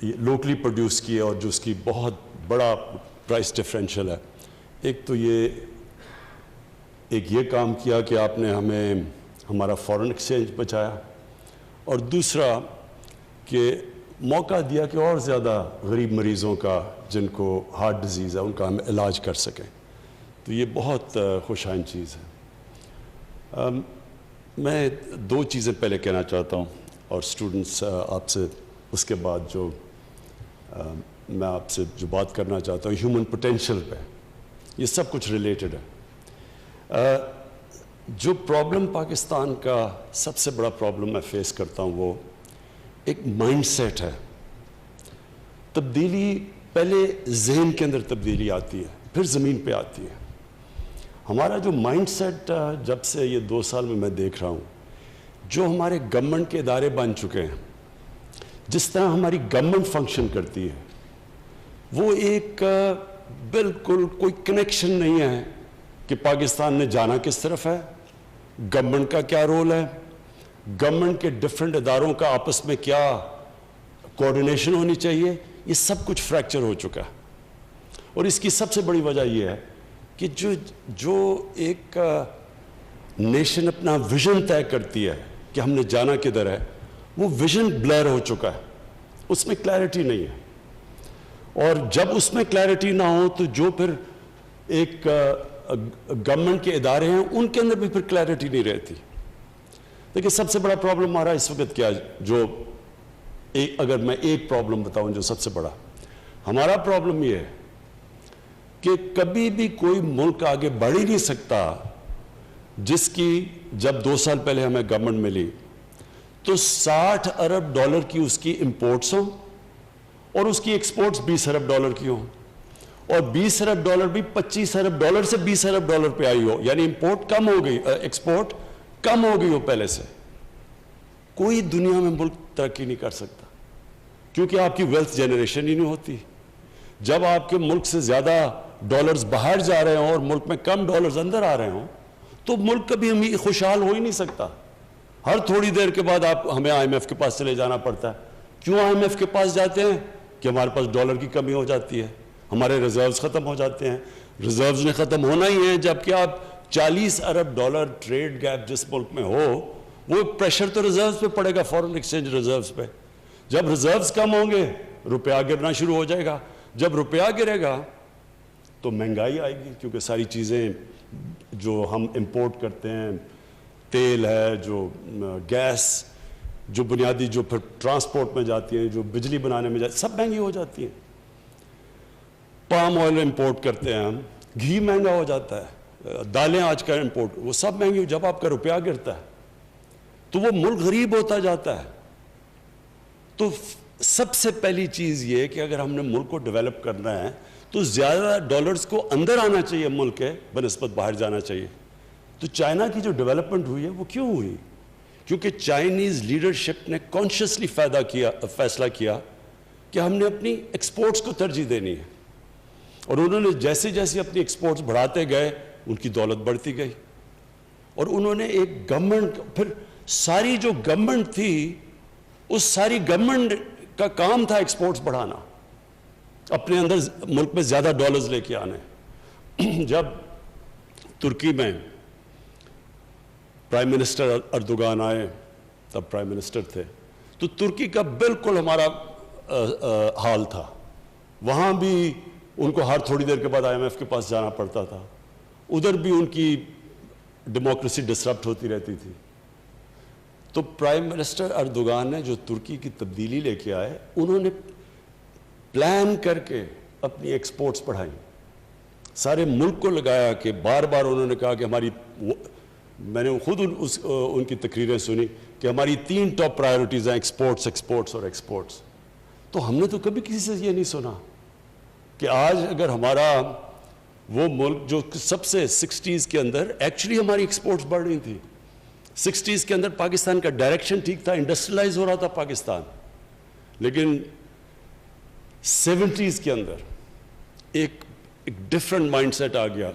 Locally produce کیے اور جو اس کی بہت بڑا پرائس ڈفرینشیل ہے. ایک تو یہ کام کیا کہ آپ نے ہمیں ہمارا فارن ایکسچینج بچایا, اور دوسرا کہ موقع دیا کہ اور زیادہ غریب مریضوں کا جن کو ہارٹ ڈیزیز ہے ان کا ہم علاج کر سکیں. تو یہ بہت خوش آئند چیز ہے. میں دو چیزیں پہلے کہنا چاہتا ہوں اور اسٹوڈنٹس آپ سے اس کے بعد جو میں آپ سے جو بات کرنا چاہتا ہوں ہیومن پوٹینشیل پہ, یہ سب کچھ ریلیٹڈ ہے. جو پرابلم پاکستان کا سب سے بڑا پرابلم میں فیس کرتا ہوں وہ ایک مائنڈ سیٹ ہے. تبدیلی پہلے ذہن کے اندر تبدیلی آتی ہے, پھر زمین پہ آتی ہے. ہمارا جو مائنڈ سیٹ جب سے یہ 2 سال میں دیکھ رہا ہوں, جو ہمارے گورنمنٹ کے ادارے بن چکے ہیں, جس طرح ہماری گورنمنٹ فنکشن کرتی ہے, وہ ایک بالکل کوئی کنیکشن نہیں ہے کہ پاکستان نے جانا کس طرف ہے, گورنمنٹ کا کیا رول ہے, گورنمنٹ کے ڈفرینٹ اداروں کا آپس میں کیا کوآرڈینیشن ہونی چاہیے. یہ سب کچھ فریکچر ہو چکا ہے. اور اس کی سب سے بڑی وجہ یہ ہے کہ جو ایک نیشن اپنا ویژن طے کرتی ہے کہ ہم نے جانا کدھر ہے, وہ ویژن بلر ہو چکا ہے, اس میں کلیئرٹی نہیں ہے. اور جب اس میں کلیئرٹی نہ ہو تو جو پھر ایک گورنمنٹ کے ادارے ہیں ان کے اندر بھی پھر کلیئرٹی نہیں رہتی. دیکھیں سب سے بڑا پرابلم ہمارا اس وقت کیا ہے, جو اگر میں ایک پرابلم بتاؤں جو سب سے بڑا ہمارا پرابلم یہ ہے کہ کبھی بھی کوئی ملک آگے بڑھ ہی نہیں سکتا جس کی جب 2 سال پہلے ہمیں گورنمنٹ ملی تو 60 ارب ڈالر کی اس کی امپورٹس ہوں اور اس کی ایکسپورٹس 20 ارب ڈالر کی ہوں, اور 20 ارب ڈالر بھی 25 ارب ڈالر سے 20 ارب ڈالر پہ آئی ہو, یعنی امپورٹ کم ہو گئی, ایکسپورٹ کم ہو گئی ہو پہلے سے. کوئی دنیا میں ملک ترقی نہیں کر سکتا کیونکہ آپ کی ویلتھ جنریشن ہی نہیں ہوتی. جب آپ کے ملک سے زیادہ ڈالرز باہر جا رہے ہوں اور ملک میں کم ڈالرز اندر آ رہے ہوں تو ملک کبھی خوشحال ہو ہی نہیں سکتا. ہر تھوڑی دیر کے بعد ہمیں آئی ایم ایف کے پاس چلے جانا پڑتا ہے. کیوں آئی ایم ایف کے پاس جاتے ہیں؟ کہ ہمارے پاس ڈالر کی کمی ہو جاتی ہے, ہمارے ریزروز ختم ہو جاتے ہیں. ریزروز نے ختم ہونا ہی ہے جبکہ آپ 40 ارب ڈالر ٹریڈ گیپ جس ملک میں ہو, وہ پریشر تو ریزروز پہ پڑے گا, فارن ایکسچینج ریزروز پہ. جب ریزروز کم ہوں گے روپیہ گرنا شروع ہو جائے گا. جب روپیہ گرے گا تو مہنگائی آئے گی, کیونکہ ساری چیزیں جو ہم امپورٹ کرتے ہیں, تیل ہے, جو گیس, جو بنیادی جو پھر ٹرانسپورٹ میں جاتی ہیں, جو بجلی بنانے میں جاتی, سب مہنگی ہو جاتی ہیں. پام آئل امپورٹ کرتے ہیں ہم, گھی مہنگا ہو جاتا ہے, دالیں آج کل امپورٹ, وہ سب مہنگی. جب آپ کا روپیہ گرتا ہے تو وہ ملک غریب ہوتا جاتا ہے. تو سب سے پہلی چیز یہ کہ اگر ہم نے ملک کو ڈیولپ کرنا ہے تو زیادہ ڈالرز کو اندر آنا چاہیے ملک کے بنسبت باہر جانا چاہیے. تو چائنا کی جو ڈیولپمنٹ ہوئی ہے وہ کیوں ہوئی؟ کیونکہ چائنیز لیڈرشپ نے کانشیسلی فیصلہ کیا کہ ہم نے اپنی ایکسپورٹس کو ترجیح دینی ہے, اور انہوں نے جیسے جیسے اپنی ایکسپورٹس بڑھاتے گئے ان کی دولت بڑھتی گئی. اور انہوں نے ایک گورنمنٹ, پھر ساری جو گورنمنٹ تھی اس ساری گورنمنٹ کا کام تھا ایکسپورٹس بڑھانا, اپنے اندر ملک میں زیادہ ڈالرز لے کے آنے. جب ترکی میں پرائم منسٹر اردوغان آئے, تب پرائم منسٹر تھے, تو ترکی کا بالکل ہمارا حال تھا. وہاں بھی ان کو ہر تھوڑی دیر کے بعد آئی ایم ایف کے پاس جانا پڑتا تھا. ادھر بھی ان کی ڈیموکریسی ڈسرپٹ ہوتی رہتی تھی. تو پرائم منسٹر اردوغان نے جو ترکی کی تبدیلی لے کے آئے, انہوں نے پلان کر کے اپنی ایکسپورٹس بڑھائیں, سارے ملک کو لگایا کہ بار بار انہوں نے کہا کہ ہماری, میں نے خود ان کی تقریریں سنی کہ ہماری 3 ٹاپ پرائیورٹیز ہیں, ایکسپورٹس, ایکسپورٹس اور ایکسپورٹس. تو ہم نے تو کبھی کسی سے یہ نہیں سنا کہ آج اگر ہمارا وہ ملک جو سب سے 60s کے اندر ایکچولی ہماری ایکسپورٹس بڑھ رہی تھی, 60s کے اندر پاکستان کا ڈائریکشن ٹھیک تھا, انڈسٹریلائز ہو رہا تھا پاکستان, لیکن 70s کے اندر ایک ڈفرینٹ مائنڈ سیٹ آ گیا,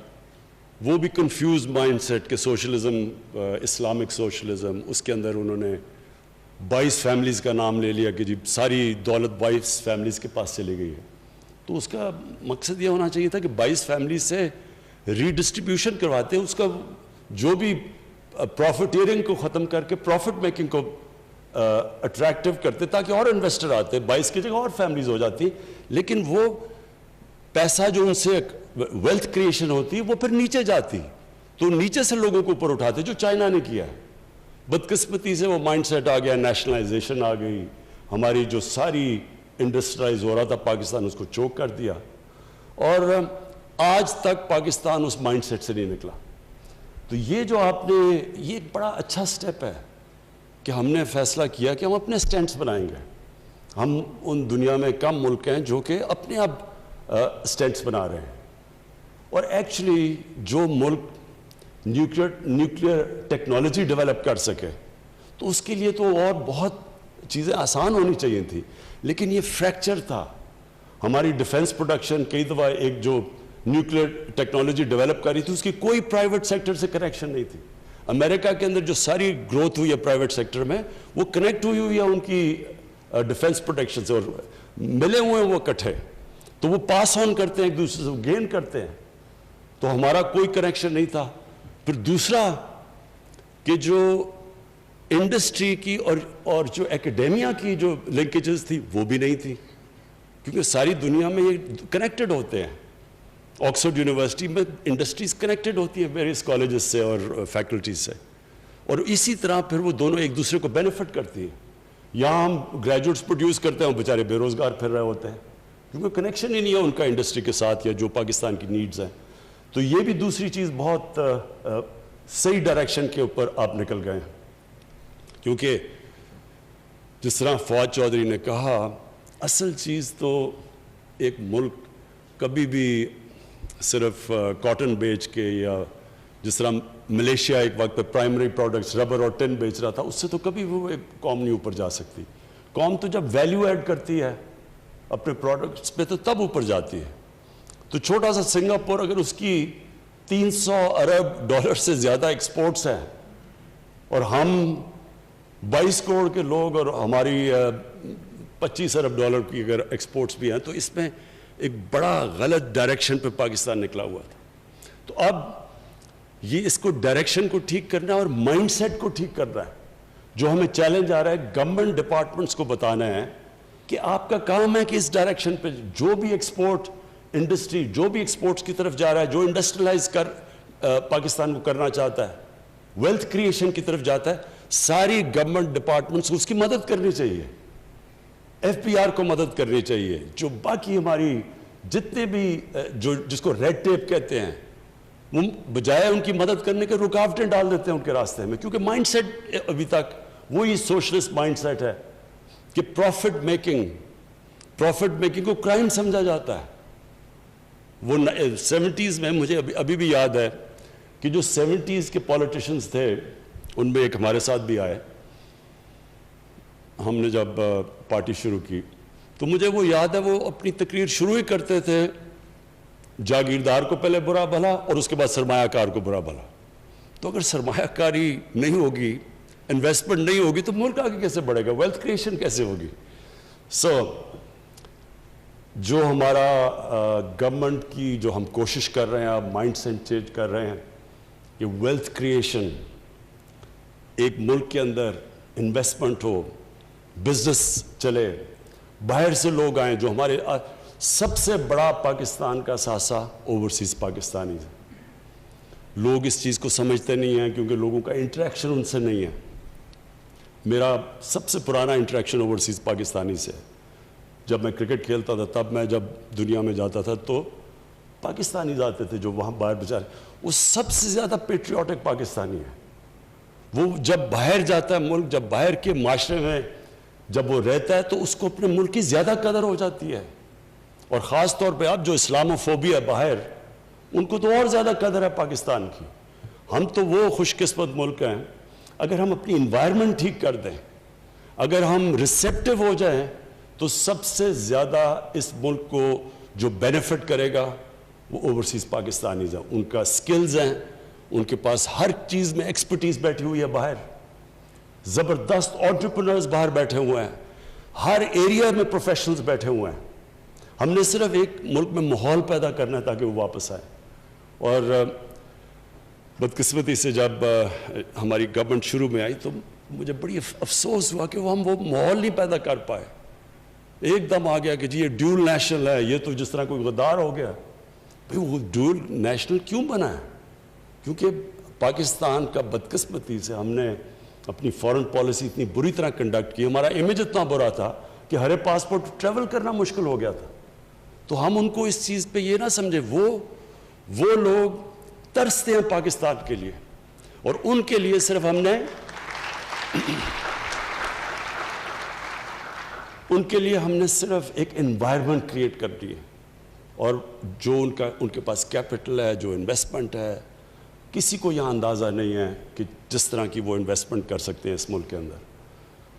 وہ بھی کنفیوز مائنڈ سیٹ کہ سوشلزم, اسلامک سوشلزم, اس کے اندر انہوں نے 22 فیملیز کا نام لے لیا کہ جی ساری دولت 22 فیملیز کے پاس چلی گئی ہے. تو اس کا مقصد یہ ہونا چاہیے تھا کہ 22 فیملیز سے ری ڈسٹریبیوشن کرواتے ہیں, اس کا جو بھی پروفیٹیرنگ کو ختم کر کے پروفٹ میکنگ کو اٹریکٹیو کرتے تاکہ اور انویسٹر آتے, 22 کی جگہ اور فیملیز ہو جاتی. لیکن وہ پیسہ جو ان سے ویلتھ کریشن ہوتی ہے وہ پھر نیچے جاتی, تو نیچے سے لوگوں کو اوپر اٹھاتے, جو چائنا نے کیا ہے. بدقسمتی سے وہ مائنڈ سیٹ آ گیا, نیشنلائزیشن آ گئی, ہماری جو ساری انڈسٹرائز ہو رہا تھا پاکستان اس کو چوک کر دیا, اور آج تک پاکستان اس مائنڈ سیٹ سے نہیں نکلا. تو یہ جو آپ نے, یہ ایک بڑا اچھا سٹیپ ہے کہ ہم نے فیصلہ کیا کہ ہم اپنے سٹینڈز بنائیں گے. ہم ان دنیا میں کم ملک ہیں جو کہ اپنے آپ سٹینڈز بنا رہے ہیں, اور ایکچولی جو ملک نیوکلیئر ٹیکنالوجی ڈیولپ کر سکے تو اس کے لیے تو اور بہت چیزیں آسان ہونی چاہیے تھی, لیکن یہ فریکچر تھا. ہماری ڈیفنس پروڈکشن کئی دفعہ ایک جو نیوکلیئر ٹیکنالوجی ڈیولپ کر رہی تھی اس کی کوئی پرائیویٹ سیکٹر سے کنیکشن نہیں تھی. امریکہ کے اندر جو ساری گروتھ ہوئی ہے پرائیویٹ سیکٹر میں وہ کنیکٹ ہوئی ہے ان کی ڈیفنس پروڈکشن سے, اور ملے ہوئے ہیں وہ اکٹھے, تو وہ پاس آن کرتے ہیں ایک دوسرے سے, گین کرتے ہیں. تو ہمارا کوئی کنیکشن نہیں تھا. پھر دوسرا کہ جو انڈسٹری کی اور جو ایکیڈیمیا کی جو لنکیجز تھی وہ بھی نہیں تھی, کیونکہ ساری دنیا میں یہ کنیکٹڈ ہوتے ہیں. آکسفورڈ یونیورسٹی میں انڈسٹریز کنیکٹڈ ہوتی ہیں ویریس کالجز سے اور فیکلٹیز سے, اور اسی طرح پھر وہ دونوں ایک دوسرے کو بینیفٹ کرتی ہیں. یہاں ہم گریجویٹس پروڈیوس کرتے ہیں, وہ بیچارے بے روزگار پھر رہے ہوتے ہیں کیونکہ کنیکشن ہی نہیں ہے ان کا انڈسٹری کے ساتھ یا جو پاکستان کی نیڈز ہیں. تو یہ بھی دوسری چیز بہت صحیح ڈائریکشن کے اوپر آپ نکل گئے ہیں, کیونکہ جس طرح فواد چودھری نے کہا, اصل چیز تو ایک ملک کبھی بھی صرف کاٹن بیچ کے, یا جس طرح ملیشیا ایک وقت پہ پرائمری پروڈکٹس ربر اور ٹن بیچ رہا تھا, اس سے تو کبھی وہ ایک قوم نہیں اوپر جا سکتی. قوم تو جب ویلیو ایڈ کرتی ہے اپنے پروڈکٹس پہ تو تب اوپر جاتی ہے. تو چھوٹا سا سنگاپور اگر اس کی 300 ارب ڈالر سے زیادہ ایکسپورٹس ہیں اور ہم 22 کروڑ کے لوگ اور ہماری 25 ارب ڈالر کی اگر ایکسپورٹس بھی ہیں, تو اس میں ایک بڑا غلط ڈائریکشن پہ پاکستان نکلا ہوا تھا. تو اب یہ اس کو ڈائریکشن کو ٹھیک کرنا ہے اور مائنڈ سیٹ کو ٹھیک کرنا ہے. جو ہمیں چیلنج آ رہا ہے گورنمنٹ ڈپارٹمنٹس کو بتانا ہے کہ آپ کا کام ہے کہ اس ڈائریکشن پہ جو بھی ایکسپورٹ انڈسٹری جو بھی ایکسپورٹس کی طرف جا رہا ہے, جو انڈسٹریلائز پاکستان کو کرنا چاہتا ہے, ویلتھ کریشن کی طرف جاتا ہے, ساری گورنمنٹ ڈپارٹمنٹس کو اس کی مدد کرنی چاہیے. ایف پی آر کو مدد کرنی چاہیے. جو باقی ہماری جتنے بھی جس کو ریڈ ٹیپ کہتے ہیں, وہ بجائے ان کی مدد کرنے کے رکاوٹیں ڈال دیتے ہیں ان کے راستے میں, کیونکہ مائنڈ سیٹ ابھی تک وہی سوشلسٹ مائنڈ سیٹ ہے کہ پروفٹ میکنگ کو کرائم سمجھا جاتا ہے. وہ 70s میں مجھے ابھی بھی یاد ہے کہ جو 70s کے پولیٹیشنز تھے ان میں ایک ہمارے ساتھ بھی آئے, ہم نے جب پارٹی شروع کی تو مجھے وہ یاد ہے وہ اپنی تقریر شروع ہی کرتے تھے جاگیردار کو پہلے برا بھلا اور اس کے بعد سرمایہ کار کو برا بھلا. تو اگر سرمایہ کاری نہیں ہوگی, انویسٹمنٹ نہیں ہوگی, تو ملک آگے کیسے بڑھے گا, ویلتھ کریشن کیسے ہوگی. جو ہمارا گورنمنٹ کی جو ہم کوشش کر رہے ہیں, آپ مائنڈ سیٹ چینج کر رہے ہیں کہ ویلتھ کریشن, ایک ملک کے اندر انویسٹمنٹ ہو, بزنس چلے, باہر سے لوگ آئیں. جو ہمارے سب سے بڑا پاکستان کا ساسا اوورسیز پاکستانی ہے. لوگ اس چیز کو سمجھتے نہیں ہیں کیونکہ لوگوں کا انٹریکشن ان سے نہیں ہے. میرا سب سے پرانا انٹریکشن اوورسیز پاکستانی سے, جب میں کرکٹ کھیلتا تھا تب میں جب دنیا میں جاتا تھا تو پاکستانی آتے تھے جو وہاں باہر بیچارے, وہ سب سے زیادہ پیٹریوٹک پاکستانی ہے. وہ جب باہر جاتا ہے ملک, جب باہر کے معاشرے میں جب وہ رہتا ہے تو اس کو اپنے ملک کی زیادہ قدر ہو جاتی ہے. اور خاص طور پہ اب جو اسلاموفوبیا ہے باہر, ان کو تو اور زیادہ قدر ہے پاکستان کی. ہم تو وہ خوش قسمت ملک ہیں, اگر ہم اپنی انوائرمنٹ ٹھیک کر دیں, اگر ہم ریسیپٹیو ہو جائیں, تو سب سے زیادہ اس ملک کو جو بینیفٹ کرے گا وہ اوورسیز پاکستانیز ہیں. ان کا سکلز ہیں, ان کے پاس ہر چیز میں ایکسپرٹیز بیٹھی ہوئی ہے باہر. زبردست انٹرپرنرز باہر بیٹھے ہوئے ہیں, ہر ایریا میں پروفیشنلز بیٹھے ہوئے ہیں. ہم نے صرف ایک ملک میں ماحول پیدا کرنا ہے تاکہ وہ واپس آئے. اور بدقسمتی سے جب ہماری گورنمنٹ شروع میں آئی تو مجھے بڑی افسوس ہوا کہ ہم وہ ماحول نہیں پیدا کر پائے. ایک دم آ گیا کہ جی یہ ڈیول نیشنل ہے, یہ تو جس طرح کوئی غدار ہو گیا. بھئی وہ ڈیول نیشنل کیوں بنا ہے؟ کیونکہ پاکستان کا بدقسمتی سے ہم نے اپنی فورن پالیسی اتنی بری طرح کنڈکٹ کی, ہمارا امیج اتنا برا تھا کہ ہر پاسپورٹ ٹریول کرنا مشکل ہو گیا تھا. تو ہم ان کو اس چیز پہ یہ نہ سمجھے, وہ لوگ ترستے ہیں پاکستان کے لیے, اور ان کے لیے صرف ہم نے صرف ایک انوائرمنٹ کریٹ کر دی ہے. اور جو ان کے پاس کیپٹل ہے, جو انویسٹمنٹ ہے, کسی کو یہاں اندازہ نہیں ہے کہ جس طرح کی وہ انویسٹمنٹ کر سکتے ہیں اس ملک کے اندر.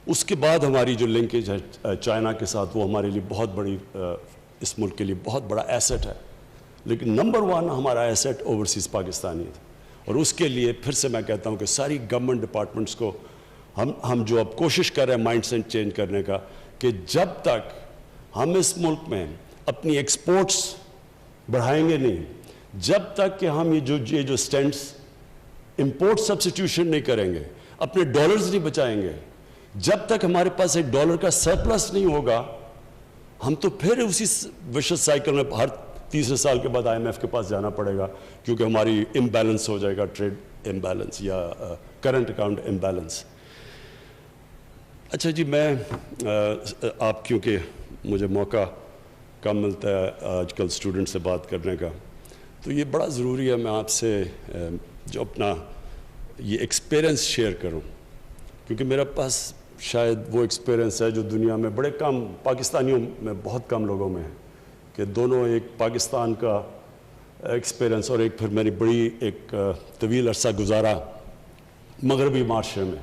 اس کے بعد ہماری جو لنکیج ہے چائنا کے ساتھ, وہ ہمارے لیے بہت بڑی, اس ملک کے لیے بہت بڑا ایسٹ ہے. لیکن نمبر 1 ہمارا ایسٹ اوورسیز پاکستانی ہے. اور اس کے لیے پھر سے میں کہتا ہوں کہ ساری گورنمنٹ ڈپارٹمنٹس کو ہم جو اب کوشش کر رہے ہیں مائنڈ سیٹ چینج کرنے کا, کہ جب تک ہم اس ملک میں اپنی ایکسپورٹس بڑھائیں گے نہیں, جب تک کہ ہم یہ جو سٹینٹس امپورٹ سبسٹیوشن نہیں کریں گے, اپنے ڈالرز نہیں بچائیں گے, جب تک ہمارے پاس ایک ڈالر کا سرپلس نہیں ہوگا, ہم تو پھر اسی وشس سائیکل میں ہر تیسرے سال کے بعد IMF کے پاس جانا پڑے گا, کیونکہ ہماری امبیلنس ہو جائے گا, ٹریڈ امبیلنس یا کرنٹ اکاؤنٹ امبیلنس. اچھا جی, میں آپ کیونکہ مجھے موقع کم ملتا ہے آج کل اسٹوڈنٹ سے بات کرنے کا, تو یہ بڑا ضروری ہے میں آپ سے جو اپنا یہ ایکسپیرئنس شیئر کروں, کیونکہ میرے پاس شاید وہ ایکسپیرئنس ہے جو دنیا میں بڑے کم, پاکستانیوں میں بہت کم لوگوں میں ہے, کہ دونوں ایک پاکستان کا ایکسپیرئنس اور ایک پھر میری بڑی ایک طویل عرصہ گزارا مغربی معاشرے میں,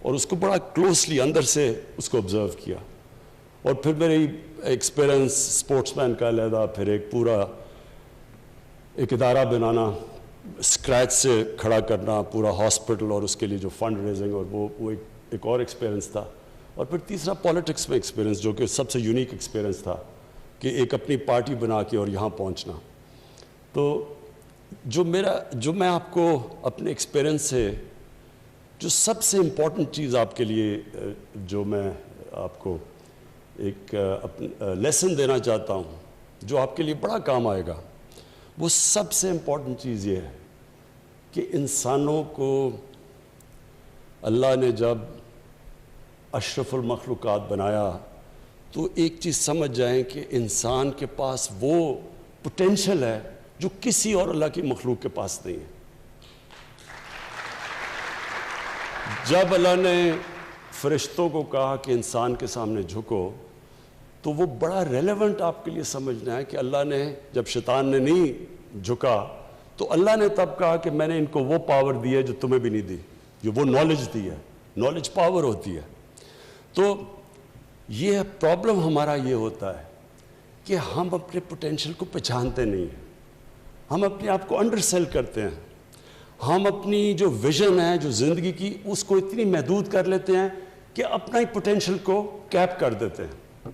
اور اس کو بڑا کلوزلی اندر سے اس کو آبزرو کیا. اور پھر میری ایکسپیرئنس اسپورٹس مین کا علیحدہ, پھر ایک پورا ایک ادارہ بنانا, اسکریچ سے کھڑا کرنا پورا ہاسپٹل, اور اس کے لیے جو فنڈ ریزنگ, اور وہ ایک اور ایکسپیرئنس تھا. اور پھر تیسرا پالیٹکس میں ایکسپیرئنس, جو کہ سب سے یونیک ایکسپیرئنس تھا, کہ ایک اپنی پارٹی بنا کے اور یہاں پہنچنا. تو جو میں آپ کو اپنے ایکسپیرئنس سے جو سب سے امپورٹنٹ چیز آپ کے لیے جو میں آپ کو ایک لیسن دینا چاہتا ہوں, جو آپ کے لیے بڑا کام آئے گا, وہ سب سے امپورٹنٹ چیز یہ ہے کہ انسانوں کو اللہ نے جب اشرف المخلوقات بنایا تو ایک چیز سمجھ جائیں کہ انسان کے پاس وہ پوٹینشل ہے جو کسی اور اللہ کی مخلوق کے پاس نہیں ہے. جب اللہ نے فرشتوں کو کہا کہ انسان کے سامنے جھکو, تو وہ بڑا ریلیونٹ آپ کے لیے سمجھنا ہے کہ اللہ نے جب شیطان نے نہیں جھکا تو اللہ نے تب کہا کہ میں نے ان کو وہ پاور دی ہے جو تمہیں بھی نہیں دی, جو وہ نالج دی ہے. نالج پاور ہوتی ہے. تو یہ پرابلم ہمارا یہ ہوتا ہے کہ ہم اپنے پوٹینشل کو پہچانتے نہیں ہیں, ہم اپنے آپ کو انڈر سیل کرتے ہیں, ہم اپنی جو ویژن ہے جو زندگی کی اس کو اتنی محدود کر لیتے ہیں کہ اپنا ہی پوٹینشل کو کیپ کر دیتے ہیں,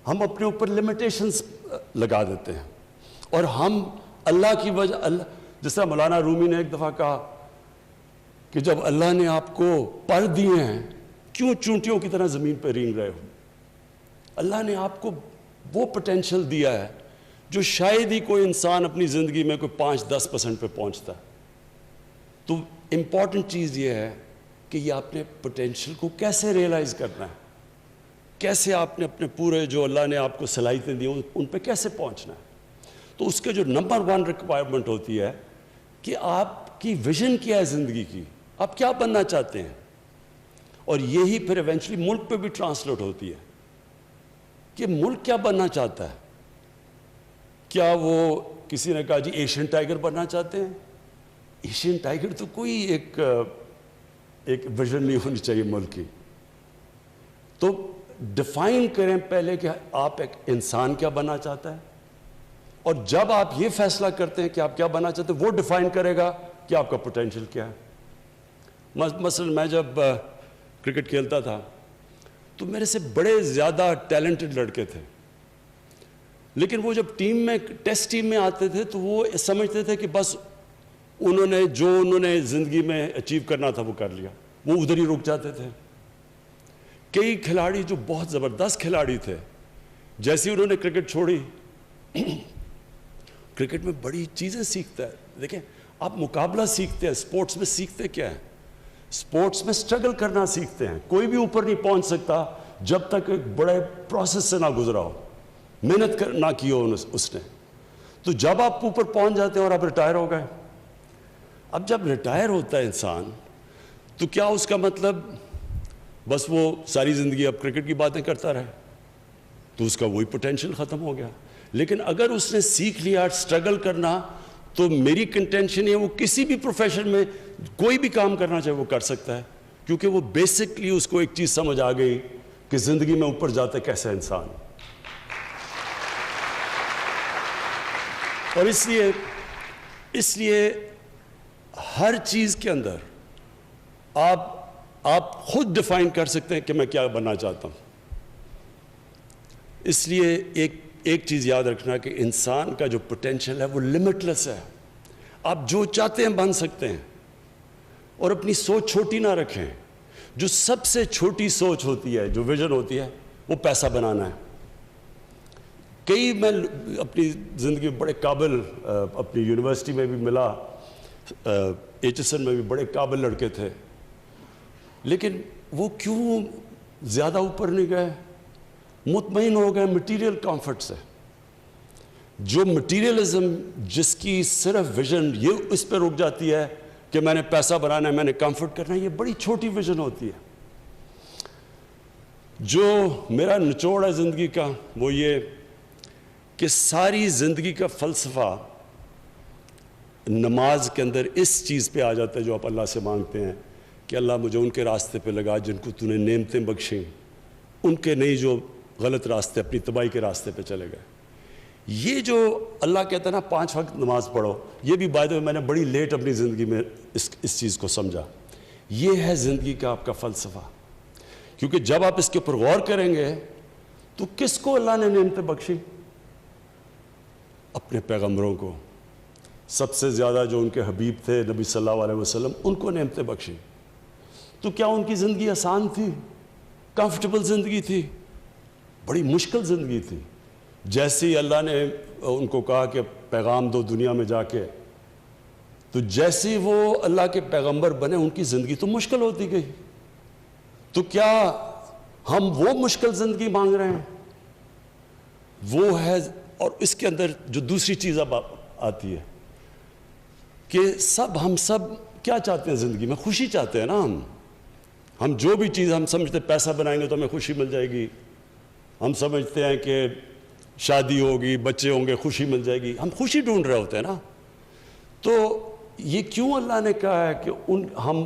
ہم اپنے اوپر لمیٹیشنز لگا دیتے ہیں. اور ہم اللہ کی وجہ, جس طرح مولانا رومی نے ایک دفعہ کہا کہ جب اللہ نے آپ کو پر دیے ہیں کیوں چونٹیوں کی طرح زمین پہ رینگ رہے ہو. اللہ نے آپ کو وہ پوٹینشل دیا ہے جو شاید ہی کوئی انسان اپنی زندگی میں کوئی 5-10% پہ پہنچتا ہے. تو امپورٹنٹ چیز یہ ہے کہ یہ آپ نے پوٹینشل کو کیسے ریئلائز کرنا ہے, کیسے آپ نے اپنے پورے جو اللہ نے آپ کو صلاحیتیں دی ان پہ کیسے پہنچنا ہے. تو اس کے جو نمبر 1 ریکوائرمنٹ ہوتی ہے کہ آپ کی ویژن کیا ہے زندگی کی, آپ کیا بننا چاہتے ہیں. اور یہی پھر ایونچولی ملک پہ بھی ٹرانسلیٹ ہوتی ہے کہ ملک کیا بننا چاہتا ہے. کیا وہ کسی نے کہا جی ایشین ٹائیگر بننا چاہتے ہیں. ایشین ٹائیگر تو کوئی ایک ویژن نہیں ہونی چاہیے ملک کی. تو ڈیفائن کریں پہلے کہ آپ ایک انسان کیا بننا چاہتا ہے, اور جب آپ یہ فیصلہ کرتے ہیں کہ آپ کیا بننا چاہتے ہیں, وہ ڈیفائن کرے گا کہ آپ کا پوٹینشل کیا ہے. مثلا میں جب کرکٹ کھیلتا تھا تو میرے سے بڑے زیادہ ٹیلنٹڈ لڑکے تھے، لیکن وہ جب ٹیسٹ ٹیم میں آتے تھے تو وہ سمجھتے تھے کہ بس انہوں نے زندگی میں اچیو کرنا تھا وہ کر لیا، وہ ادھر ہی رک جاتے تھے۔ کئی کھلاڑی جو بہت زبردست کھلاڑی تھے، جیسے انہوں نے کرکٹ چھوڑی، کرکٹ میں بڑی چیزیں سیکھتا ہے۔ دیکھیں آپ مقابلہ سیکھتے ہیں، سپورٹس میں سیکھتے کیا ہے؟ سپورٹس میں سٹرگل کرنا سیکھتے ہیں۔ کوئی بھی اوپر نہیں پہنچ سکتا جب تک ایک بڑے پروسیس سے نہ گزرا ہو، محنت نہ کی ہو اس نے۔ تو جب آپ اوپر پہنچ جاتے ہیں اور آپ ریٹائر ہو گئے، اب جب ریٹائر ہوتا ہے انسان تو کیا اس کا مطلب بس وہ ساری زندگی اب کرکٹ کی باتیں کرتا رہے؟ تو اس کا وہی پوٹینشیل ختم ہو گیا۔ لیکن اگر اس نے سیکھ لیا سٹرگل کرنا، تو میری کنٹینشن ہے وہ کسی بھی پروفیشن میں کوئی بھی کام کرنا چاہے وہ کر سکتا ہے، کیونکہ وہ بیسکلی اس کو ایک چیز سمجھ آ گئی کہ زندگی میں اوپر جاتا کیسا انسان۔ اور اس لیے ہر چیز کے اندر آپ خود ڈیفائن کر سکتے ہیں کہ میں کیا بننا چاہتا ہوں۔ اس لیے ایک چیز یاد رکھنا کہ انسان کا جو پوٹینشیل ہے وہ لمٹ لیس ہے۔ آپ جو چاہتے ہیں بن سکتے ہیں، اور اپنی سوچ چھوٹی نہ رکھیں۔ جو سب سے چھوٹی سوچ ہوتی ہے، جو ویژن ہوتی ہے، وہ پیسہ بنانا ہے۔ میں اپنی زندگی میں بڑے قابل، اپنی یونیورسٹی میں بھی ملا، ایچ ایس این میں بھی بڑے قابل لڑکے تھے، لیکن وہ کیوں زیادہ اوپر نہیں گئے؟ مطمئن ہو گئے مٹیریل کمفرٹ سے۔ جو مٹیریلزم جس کی صرف ویژن یہ اس پہ رک جاتی ہے کہ میں نے پیسہ بنانا ہے، میں نے کمفرٹ کرنا ہے، یہ بڑی چھوٹی ویژن ہوتی ہے۔ جو میرا نچوڑ ہے زندگی کا وہ یہ کہ ساری زندگی کا فلسفہ نماز کے اندر اس چیز پہ آ جاتا ہے جو آپ اللہ سے مانگتے ہیں کہ اللہ مجھے ان کے راستے پہ لگا جن کو تو نے نعمتیں بخشیں، ان کے نہیں جو غلط راستے، اپنی تباہی کے راستے پہ چلے گئے۔ یہ جو اللہ کہتا ہے نا 5 وقت نماز پڑھو، یہ بھی بائی دا وے میں نے بڑی لیٹ اپنی زندگی میں اس چیز کو سمجھا۔ یہ ہے زندگی کا آپ کا فلسفہ، کیونکہ جب آپ اس کے اوپر غور کریں گے تو کس کو اللہ نے نعمتیں بخشی؟ اپنے پیغمبروں کو، سب سے زیادہ جو ان کے حبیب تھے نبی صلی اللہ علیہ وسلم، ان کو نعمتیں بخشی۔ تو کیا ان کی زندگی آسان تھی؟ کمفرٹیبل زندگی تھی؟ بڑی مشکل زندگی تھی۔ جیسے ہی اللہ نے ان کو کہا کہ پیغام دو دنیا میں جا کے، تو جیسے وہ اللہ کے پیغمبر بنے ان کی زندگی تو مشکل ہوتی گئی۔ تو کیا ہم وہ مشکل زندگی مانگ رہے ہیں؟ وہ ہے، اور اس کے اندر جو دوسری چیز اب آتی ہے کہ ہم سب کیا چاہتے ہیں زندگی میں؟ خوشی چاہتے ہیں نا۔ ہم جو بھی چیز ہم سمجھتے ہیں پیسہ بنائیں گے تو ہمیں خوشی مل جائے گی، ہم سمجھتے ہیں کہ شادی ہوگی، بچے ہوں گے، خوشی مل جائے گی، ہم خوشی ڈھونڈ رہے ہوتے ہیں نا۔ تو یہ کیوں اللہ نے کہا ہے کہ ہم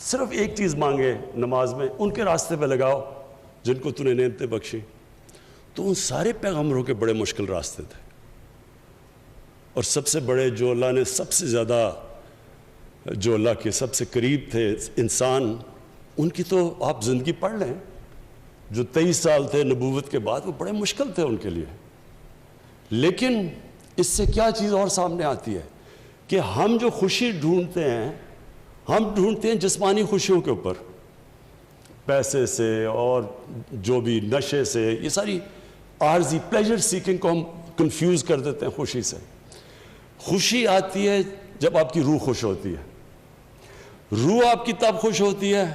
صرف ایک چیز مانگے نماز میں، ان کے راستے پہ لگاؤ جن کو تو نے نعمتیں بخشی؟ تو ان سارے پیغمبروں کے بڑے مشکل راستے تھے، اور سب سے بڑے جو اللہ نے سب سے زیادہ، جو اللہ کے سب سے قریب تھے انسان، ان کی تو آپ زندگی پڑھ لیں، جو 23 سال تھے نبوت کے بعد، وہ بڑے مشکل تھے ان کے لیے۔ لیکن اس سے کیا چیز اور سامنے آتی ہے کہ ہم جو خوشی ڈھونڈتے ہیں، ہم ڈھونڈتے ہیں جسمانی خوشیوں کے اوپر، پیسے سے اور جو بھی نشے سے، یہ ساری عارضی پلیجر سیکنگ کو ہم کنفیوز کر دیتے ہیں خوشی سے۔ خوشی آتی ہے جب آپ کی روح خوش ہوتی ہے۔ روح آپ کی تب خوش ہوتی ہے،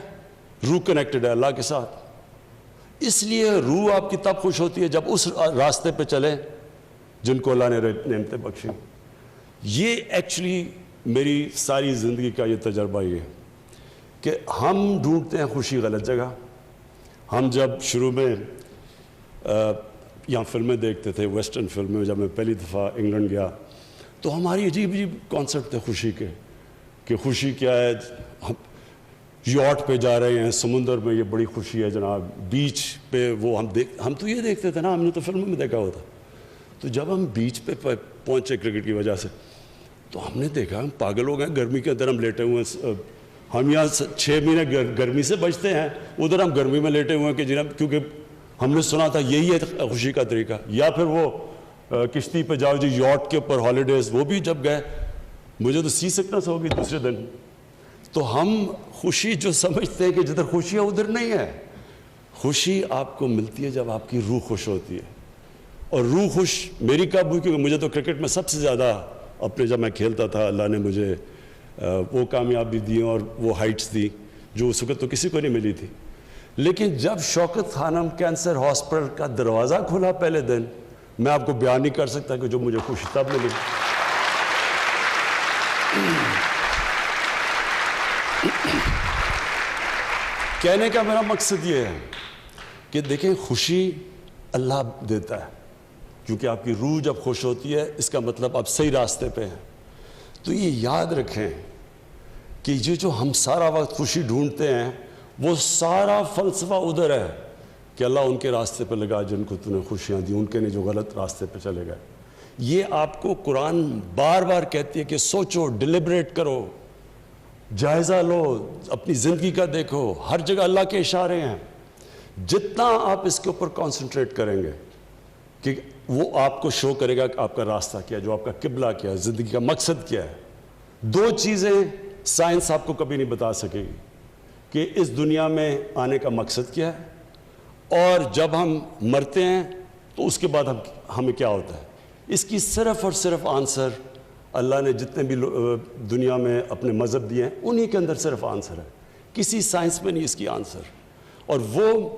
روح کنیکٹڈ ہے اللہ کے ساتھ، اس لیے روح آپ کی تب خوش ہوتی ہے جب اس راستے پہ چلیں جن کو اللہ نے نعمتیں بخشی۔ یہ ایکچولی میری ساری زندگی کا یہ تجربہ یہ ہے کہ ہم ڈھونڈتے ہیں خوشی غلط جگہ۔ ہم جب شروع میں یہاں فلمیں دیکھتے تھے، ویسٹرن فلمیں، جب میں پہلی دفعہ انگلینڈ گیا تو ہماری عجیب کانسیپٹ تھے خوشی کے، کہ خوشی کیا ہے، ہم یاٹ پہ جا رہے ہیں سمندر میں، یہ بڑی خوشی ہے جناب، بیچ پہ وہ ہم تو یہ دیکھتے تھے نا، ہم نے تو فلموں میں دیکھا ہوتا۔ تو جب ہم بیچ پہ پہنچے کرکٹ کی وجہ سے، تو ہم نے دیکھا ہم پاگل ہو گئے، گرمی کے اندر ہم لیٹے ہوئے ہیں ہم یہاں 6 مہینے گرمی سے بچتے ہیں، ادھر ہم گرمی میں لیٹے ہوئے ہیں کہ جناب، کیونکہ ہم نے سنا تھا یہی ہے خوشی کا طریقہ. یا پھر وہ کشتی پہ جاؤ جی، یاٹ کے اوپر ہالیڈیز، وہ بھی جب گئے مجھے تو سی سکنس ہوگی دوسرے دن. تو ہم خوشی جو سمجھتے ہیں کہ جدھر خوشی ہے ادھر نہیں ہے. خوشی آپ کو ملتی ہے جب آپ کی روح خوش ہوتی ہے. اور روح خوش میری کب ہوئی؟ کیونکہ مجھے تو کرکٹ میں سب سے زیادہ اپنے جب میں کھیلتا تھا اللہ نے مجھے وہ کامیابی دی اور وہ ہائٹس دی جو اس وقت تو کسی کو نہیں ملی تھی. لیکن جب شوکت خانم کینسر ہاسپٹل کا دروازہ کھلا پہلے دن، میں آپ کو بیان نہیں کر سکتا کہ جو مجھے خوشی تب ملی. کہنے کا میرا مقصد یہ ہے کہ دیکھیں خوشی اللہ دیتا ہے، کیونکہ آپ کی روح جب خوش ہوتی ہے اس کا مطلب آپ صحیح راستے پہ ہیں. تو یہ یاد رکھیں کہ یہ جو ہم سارا وقت خوشی ڈھونڈتے ہیں وہ سارا فلسفہ ادھر ہے کہ اللہ ان کے راستے پہ لگا جن کو تو نے خوشیاں دی، ان کے نہیں جو غلط راستے پہ چلے گئے. یہ آپ کو قرآن بار بار کہتی ہے کہ سوچو، ڈیلیبریٹ کرو، جائزہ لو، اپنی زندگی کا دیکھو، ہر جگہ اللہ کے اشارے ہیں. جتنا آپ اس کے اوپر کانسنٹریٹ کریں گے کہ وہ آپ کو شو کرے گا کہ آپ کا راستہ کیا ہے، جو آپ کا قبلہ کیا ہے، زندگی کا مقصد کیا ہے. 2 چیزیں سائنس آپ کو کبھی نہیں بتا سکے گی کہ اس دنیا میں آنے کا مقصد کیا ہے اور جب ہم مرتے ہیں تو اس کے بعد ہمیں کیا ہوتا ہے. اس کی صرف اور صرف آنسر اللہ نے جتنے بھی دنیا میں اپنے مذہب دیے ہیں انہی کے اندر صرف آنسر ہے. کسی سائنس میں نہیں اس کی آنسر. اور وہ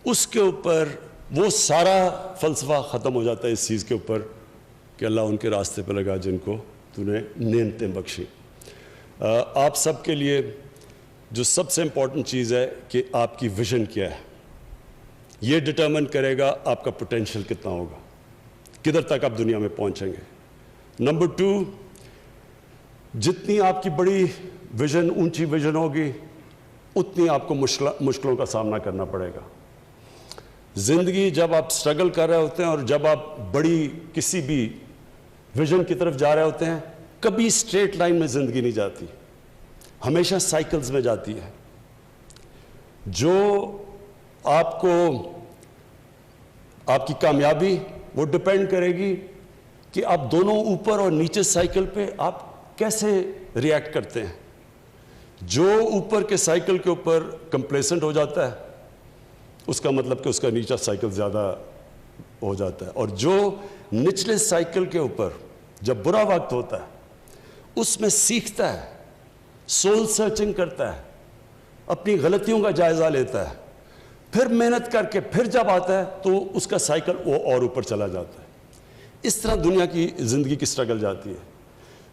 اس کے اوپر وہ سارا فلسفہ ختم ہو جاتا ہے اس چیز کے اوپر کہ اللہ ان کے راستے پہ لگا جن کو تو نے نعمتیں بخشی. آپ سب کے لیے جو سب سے امپورٹنٹ چیز ہے کہ آپ کی ویژن کیا ہے. یہ ڈٹرمن کرے گا آپ کا پوٹینشیل کتنا ہوگا، کدھر تک آپ دنیا میں پہنچیں گے. نمبر 2، جتنی آپ کی بڑی ویژن، اونچی ویژن ہوگی اتنی آپ کو مشکلوں کا سامنا کرنا پڑے گا. زندگی جب آپ سٹرگل کر رہے ہوتے ہیں اور جب آپ بڑی کسی بھی ویژن کی طرف جا رہے ہوتے ہیں، کبھی اسٹریٹ لائن میں زندگی نہیں جاتی، ہمیشہ سائیکلز میں جاتی ہے. جو آپ کو آپ کی کامیابی وہ ڈپینڈ کرے گی کہ آپ دونوں اوپر اور نیچے سائیکل پہ آپ کیسے ریئیکٹ کرتے ہیں. جو اوپر کے سائیکل کے اوپر کمپلیسنٹ ہو جاتا ہے اس کا مطلب کہ اس کا نیچا سائیکل زیادہ ہو جاتا ہے. اور جو نچلے سائیکل کے اوپر جب برا وقت ہوتا ہے اس میں سیکھتا ہے، سول سرچنگ کرتا ہے، اپنی غلطیوں کا جائزہ لیتا ہے، پھر محنت کر کے پھر جب آتا ہے تو اس کا سائیکل وہ اور اوپر چلا جاتا ہے. اس طرح دنیا کی زندگی کی سٹرگل جاتی ہے.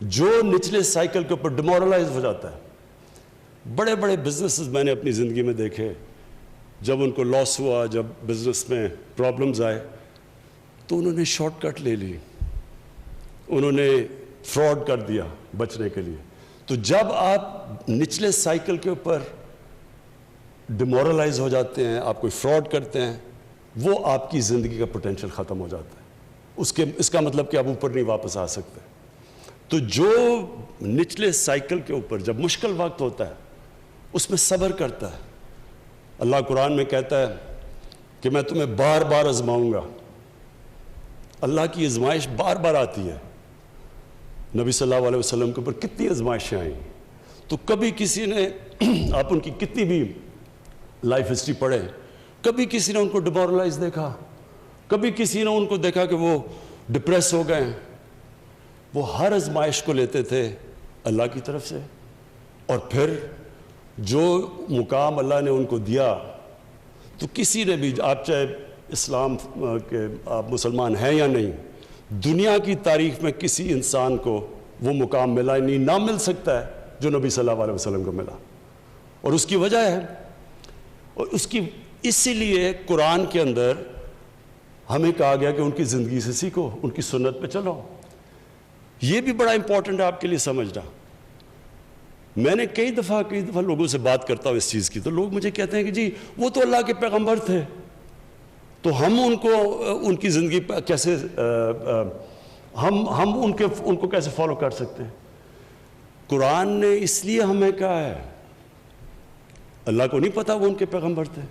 جو نچلے سائیکل کے اوپر ڈیمورلائز ہو جاتا ہے، بڑے بڑے بزنسز میں نے اپنی زندگی میں دیکھے، جب ان کو لاس ہوا، جب بزنس میں پرابلمز آئے تو انہوں نے شارٹ کٹ لے لی، انہوں نے فراڈ کر دیا بچنے کے لیے. تو جب آپ نچلے سائیکل کے اوپر ڈیمورلائز ہو جاتے ہیں، آپ کوئی فراڈ کرتے ہیں، وہ آپ کی زندگی کا پوٹینشیل ختم ہو جاتا ہے. اس کا مطلب کہ آپ اوپر نہیں واپس آ سکتے. تو جو نچلے سائیکل کے اوپر جب مشکل وقت ہوتا ہے اس میں صبر کرتا ہے. اللہ قرآن میں کہتا ہے کہ میں تمہیں بار بار آزماؤں گا. اللہ کی آزمائش بار بار آتی ہے. نبی صلی اللہ علیہ وسلم کے اوپر کتنی آزمائشیں آئیں، تو کبھی کسی نے آپ ان کی کتنی بھی لائف ہسٹری پڑھیں، کبھی کسی نے ان کو ڈیمورلائز دیکھا، کبھی کسی نے ان کو دیکھا کہ وہ ڈپریس ہو گئے ہیں. وہ ہر آزمائش کو لیتے تھے اللہ کی طرف سے، اور پھر جو مقام اللہ نے ان کو دیا، تو کسی نے بھی، آپ چاہے اسلام کے آپ مسلمان ہیں یا نہیں، دنیا کی تاریخ میں کسی انسان کو وہ مقام ملا نہیں، نہ مل سکتا ہے جو نبی صلی اللہ علیہ وسلم کو ملا. اور اس کی وجہ ہے، اور اسی لیے قرآن کے اندر ہمیں کہا گیا کہ ان کی زندگی سے سیکھو، ان کی سنت پہ چلو. یہ بھی بڑا امپورٹنٹ ہے آپ کے لیے سمجھنا. میں نے کئی دفعہ لوگوں سے بات کرتا ہوں اس چیز کی، تو لوگ مجھے کہتے ہیں کہ جی وہ تو اللہ کے پیغمبر تھے، تو ہم ان کی زندگی پہ کیسے ہم ان کو کیسے فالو کر سکتے ہیں. قرآن نے اس لیے ہمیں کہا ہے اللہ کو نہیں پتا وہ ان کے پیغمبر تھے،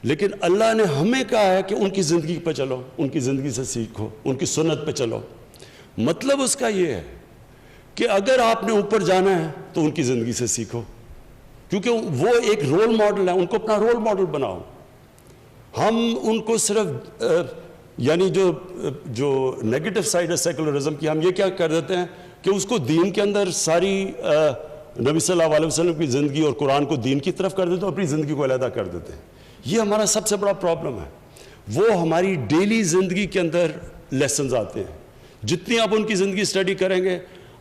لیکن اللہ نے ہمیں کہا ہے کہ ان کی زندگی پہ چلو، ان کی زندگی سے سیکھو، ان کی سنت پہ چلو۔ مطلب اس کا یہ ہے کہ اگر آپ نے اوپر جانا ہے تو ان کی زندگی سے سیکھو، کیونکہ وہ ایک رول ماڈل ہے، ان کو اپنا رول ماڈل بناؤ۔ ہم ان کو صرف یعنی جو نیگیٹو سائڈ ہے سیکولرزم کی، ہم یہ کیا کر دیتے ہیں کہ اس کو دین کے اندر ساری نبی صلی اللہ علیہ وسلم کی زندگی اور قرآن کو دین کی طرف کر دیتے ہیں اور اپنی زندگی کو علیحدہ کر دیتے ہیں۔ یہ ہمارا سب سے بڑا پرابلم ہے۔ وہ ہماری ڈیلی زندگی کے اندر لیسنز آتے ہیں، جتنی آپ ان کی زندگی اسٹڈی کریں گے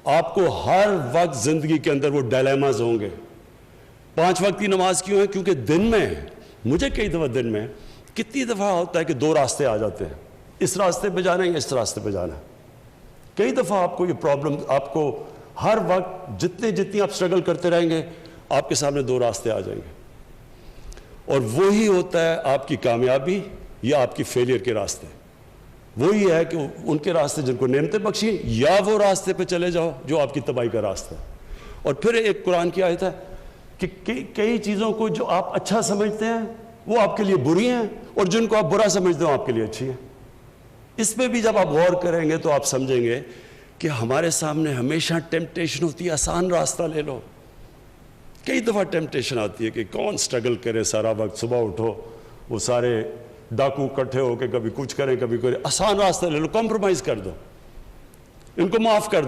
آپ کو ہر وقت زندگی کے اندر وہ ڈائلیماز ہوں گے۔ 5 وقت کی نماز کیوں ہے؟ کیونکہ دن میں مجھے کئی دفعہ دن میں کتنی دفعہ ہوتا ہے کہ 2 راستے آ جاتے ہیں، اس راستے پہ جانا ہے یا اس راستے پہ جانا ہے۔ کئی دفعہ آپ کو یہ پرابلم، آپ کو ہر وقت جتنی آپ اسٹرگل کرتے رہیں گے آپ کے سامنے 2 راستے آ جائیں گے، اور وہی ہوتا ہے آپ کی کامیابی یا آپ کی فیلئر کے راستے۔ وہی ہے کہ ان کے راستے جن کو نعمتیں بخشی، یا وہ راستے پہ چلے جاؤ جو آپ کی تباہی کا راستہ ہے۔ اور پھر ایک قرآن کی آیت ہے کہ کئی چیزوں کو جو آپ اچھا سمجھتے ہیں وہ آپ کے لیے بری ہیں، اور جن کو آپ برا سمجھتے ہیں وہ آپ کے لیے اچھی ہیں۔ اس پہ بھی جب آپ غور کریں گے تو آپ سمجھیں گے کہ ہمارے سامنے ہمیشہ ٹیمپٹیشن ہوتی ہے آسان راستہ لے لو۔ کئی دفعہ ٹیمپٹیشن آتی ہے کہ کون سٹرگل کرے سارا وقت، صبح اٹھو وہ سارے ڈاکو اکٹھے ہو کے کبھی کچھ کریں کبھی کریں، آسان راستہ لے لو، کمپرومائز کر دو، ان کو معاف کر دو۔